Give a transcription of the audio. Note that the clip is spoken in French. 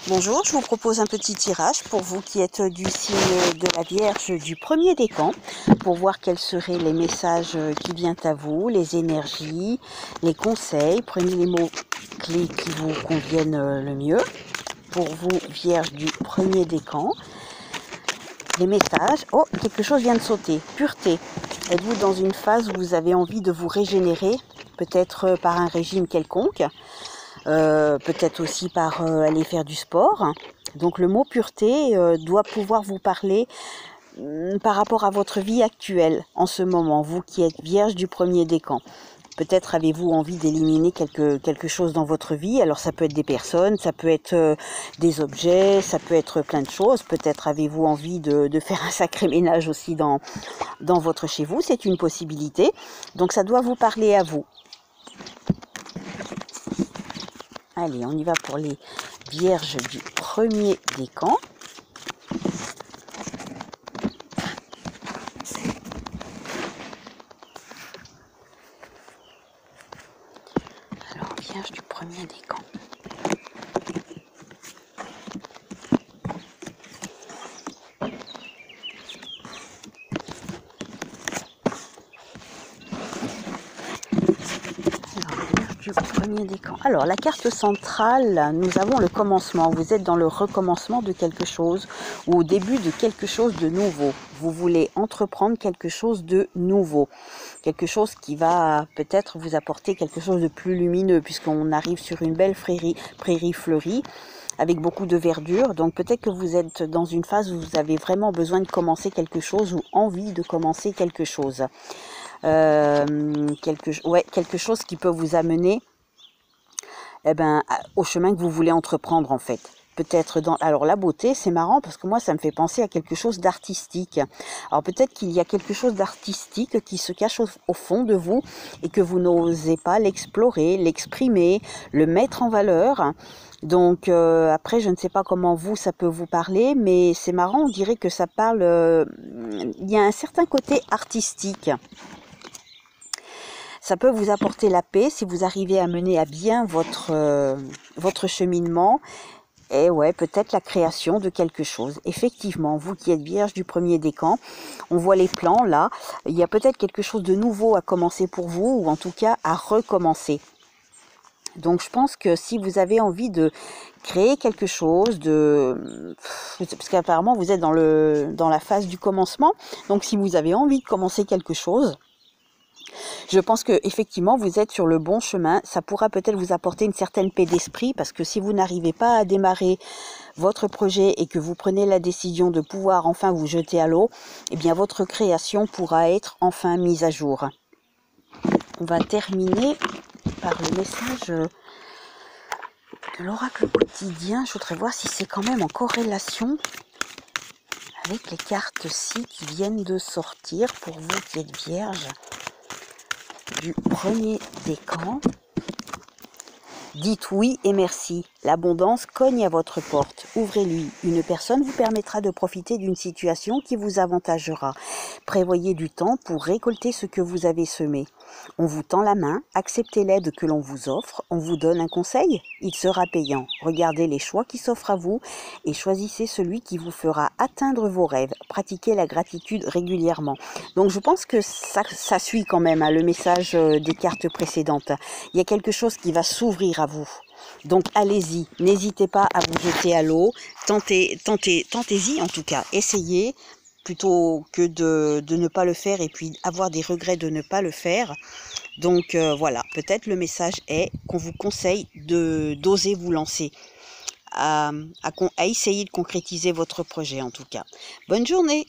Bonjour, je vous propose un petit tirage pour vous qui êtes du signe de la Vierge du premier décan, pour voir quels seraient les messages qui viennent à vous, les énergies, les conseils. Prenez les mots-clés qui vous conviennent le mieux. Pour vous, Vierge du premier décan, les messages. Oh, quelque chose vient de sauter. Pureté. Êtes-vous dans une phase où vous avez envie de vous régénérer, peut-être par un régime quelconque, peut-être aussi par aller faire du sport. Donc le mot pureté doit pouvoir vous parler par rapport à votre vie actuelle en ce moment, vous qui êtes vierge du premier décan. Peut-être avez-vous envie d'éliminer quelque chose dans votre vie. Alors ça peut être des personnes, ça peut être des objets, ça peut être plein de choses. Peut-être avez-vous envie de faire un sacré ménage aussi dans votre chez vous. C'est une possibilité. Donc ça doit vous parler à vous. Allez, on y va pour les vierges du premier décan. Alors, vierge du premier décan. Du premier décan. Alors la carte centrale, nous avons le commencement. Vous êtes dans le recommencement de quelque chose ou au début de quelque chose de nouveau. Vous voulez entreprendre quelque chose de nouveau, quelque chose qui va peut-être vous apporter quelque chose de plus lumineux, puisqu'on arrive sur une belle prairie fleurie avec beaucoup de verdure. Donc peut-être que vous êtes dans une phase où vous avez vraiment besoin de commencer quelque chose ou envie de commencer quelque chose. Quelque chose qui peut vous amener au chemin que vous voulez entreprendre en fait. Peut-être alors la beauté, c'est marrant parce que moi ça me fait penser à quelque chose d'artistique. Alors peut-être qu'il y a quelque chose d'artistique qui se cache au fond de vous et que vous n'osez pas l'explorer, l'exprimer, le mettre en valeur. Donc après je ne sais pas comment ça peut vous parler, mais c'est marrant, on dirait que ça parle, il y a un certain côté artistique. Ça peut vous apporter la paix si vous arrivez à mener à bien votre cheminement. Et ouais, peut-être la création de quelque chose. Effectivement, vous qui êtes vierge du premier décan, on voit les plans là. Il y a peut-être quelque chose de nouveau à commencer pour vous, ou en tout cas à recommencer. Donc je pense que si vous avez envie de créer quelque chose, parce qu'apparemment vous êtes dans la phase du commencement, donc si vous avez envie de commencer quelque chose, je pense que effectivement vous êtes sur le bon chemin. Ça pourra peut-être vous apporter une certaine paix d'esprit, parce que si vous n'arrivez pas à démarrer votre projet et que vous prenez la décision de pouvoir enfin vous jeter à l'eau, eh bien votre création pourra être enfin mise à jour. On va terminer par le message de l'oracle quotidien. Je voudrais voir si c'est quand même en corrélation avec les cartes-ci qui viennent de sortir pour vous qui êtes vierge du premier décan. Dites oui et merci. L'abondance cogne à votre porte. Ouvrez-lui. Une personne vous permettra de profiter d'une situation qui vous avantagera. Prévoyez du temps pour récolter ce que vous avez semé. On vous tend la main, acceptez l'aide que l'on vous offre. On vous donne un conseil, il sera payant. Regardez les choix qui s'offrent à vous et choisissez celui qui vous fera atteindre vos rêves. Pratiquez la gratitude régulièrement. Donc je pense que ça suit quand même le message des cartes précédentes. Il y a quelque chose qui va s'ouvrir à vous. Donc allez-y, n'hésitez pas à vous jeter à l'eau, tentez-y en tout cas, essayez plutôt que de ne pas le faire et puis avoir des regrets de ne pas le faire. Donc voilà, peut-être le message est qu'on vous conseille d'oser vous lancer, à essayer de concrétiser votre projet en tout cas. Bonne journée!